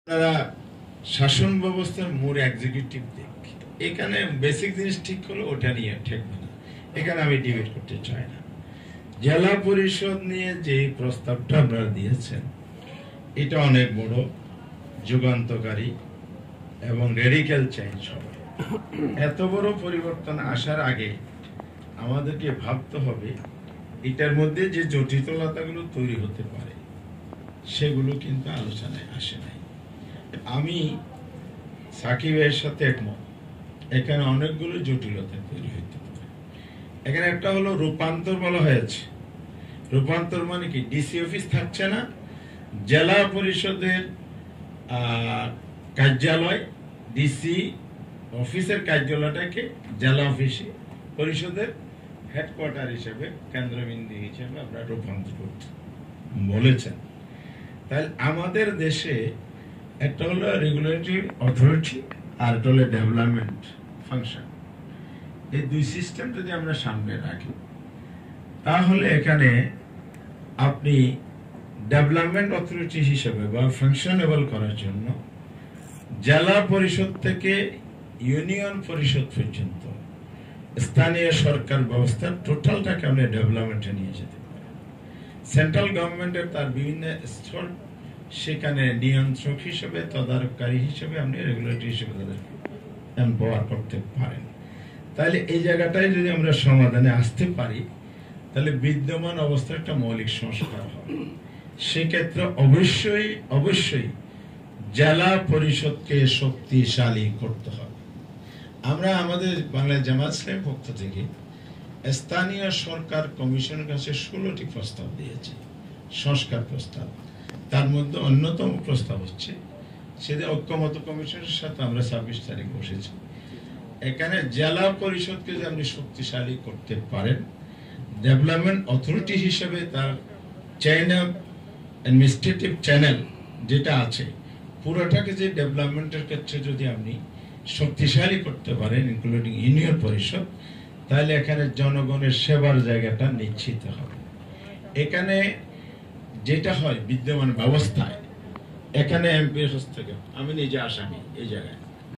আপনারা শাসন ব্যবস্থার মোর এক্সিকিউটিভ দিক, এখানে বেসিক জিনিস ঠিক হলো, ওটা নিয়ে ঠেকবে না, এখানে আমি ডিবেট করতে চাই না। জেলা পরিষদ নিয়ে যে প্রস্তাবটা আপনারা দিয়েছেন এটা অনেক বড় যুগান্তকারী এবং রেডিক্যাল চেঞ্জ হবে। এত বড় পরিবর্তন আসার আগে আমাদেরকে ভাবতে হবে এটার মধ্যে যে জটিলতাগুলো তৈরি হতে পারে সেগুলো কিন্তু আলোচনায় আসে নাই। আমি সাকিবের সাথে একমত, এখানে অনেকগুলো জটিলতা তৈরি হতে পারে। এখানে একটা হলো রূপান্তর বলা হয়েছে। রূপান্তর মানে কি? ডিসি অফিস থাকছে না, জেলা পরিষদের কার্যালয়, ডিসি অফিসের কার্যালয়টাকে জেলা অফিসে পরিষদের হেডকোয়ার্টার হিসেবে, কেন্দ্রবিন্দু হিসেবে আমরা রূপান্তর করতে বলেছেন। তাহলে আমাদের দেশে একটা হলো রেগুলেটরি অথরিটি আর একটা হলো ডেভেলপমেন্ট ফাংশন। এই দুই সিস্টেম যদি আমরা সামনে রাখি তাহলে এখানে আপনি ডেভেলপমেন্ট অথরিটি হিসেবে বা ফাংশনেবল করার জন্য জেলা পরিষদ থেকে ইউনিয়ন পরিষদ পর্যন্ত স্থানীয় সরকার ব্যবস্থা টোটালটাকে আপনি ডেভেলপমেন্টে নিয়ে যেতে পারেন। সেন্ট্রাল গভর্নমেন্টের তার বিভিন্ন স্তর সেখানে নিয়ন্ত্রক হিসেবে, তদারককারী হিসেবে, আপনি রেগুলেটরি হিসেবে তাদেরকে এম্পাওয়ার করতে পারেন। তাহলে এই জায়গাটায় যদি আমরা সমাধানে আসতে পারি তাহলে বিদ্যমান অবস্থার একটা মৌলিক সংস্কার হবে। সেক্ষেত্রে অবশ্যই অবশ্যই জেলা পরিষদকে শক্তিশালী করতে হবে। আমরা আমাদের বাংলা জামাত ইসলামীর পক্ষ থেকে স্থানীয় সরকার কমিশনের কাছে 16টি প্রস্তাব দিয়েছি, সংস্কার প্রস্তাব। তার মধ্যে অন্যতম প্রস্তাব হচ্ছে, সেদিন ঐক্যমত্য কমিশনের সাথে আমরা 26 তারিখ বসেছি, এখানে জেলা পরিষদকে যদি আপনি শক্তিশালী করতে পারেন, ডেভেলপমেন্ট অথরিটি হিসেবে তার চেইন অফ অ্যাডমিনিস্ট্রেটিভ চ্যানেল যেটা আছে পুরোটাকে যে ডেভেলপমেন্টের ক্ষেত্রে যদি আপনি শক্তিশালী করতে পারেন, ইনক্লুডিং ইউনিয়ন পরিষদ, তাহলে এখানে জনগণের সেবার জায়গাটা নিশ্চিত হবে। এখানে যেটা হয় বিদ্যমান ব্যবস্থায়, এখানে এমপির হস্তক্ষেপ, আমি নিজে আসামি এই জায়গায়,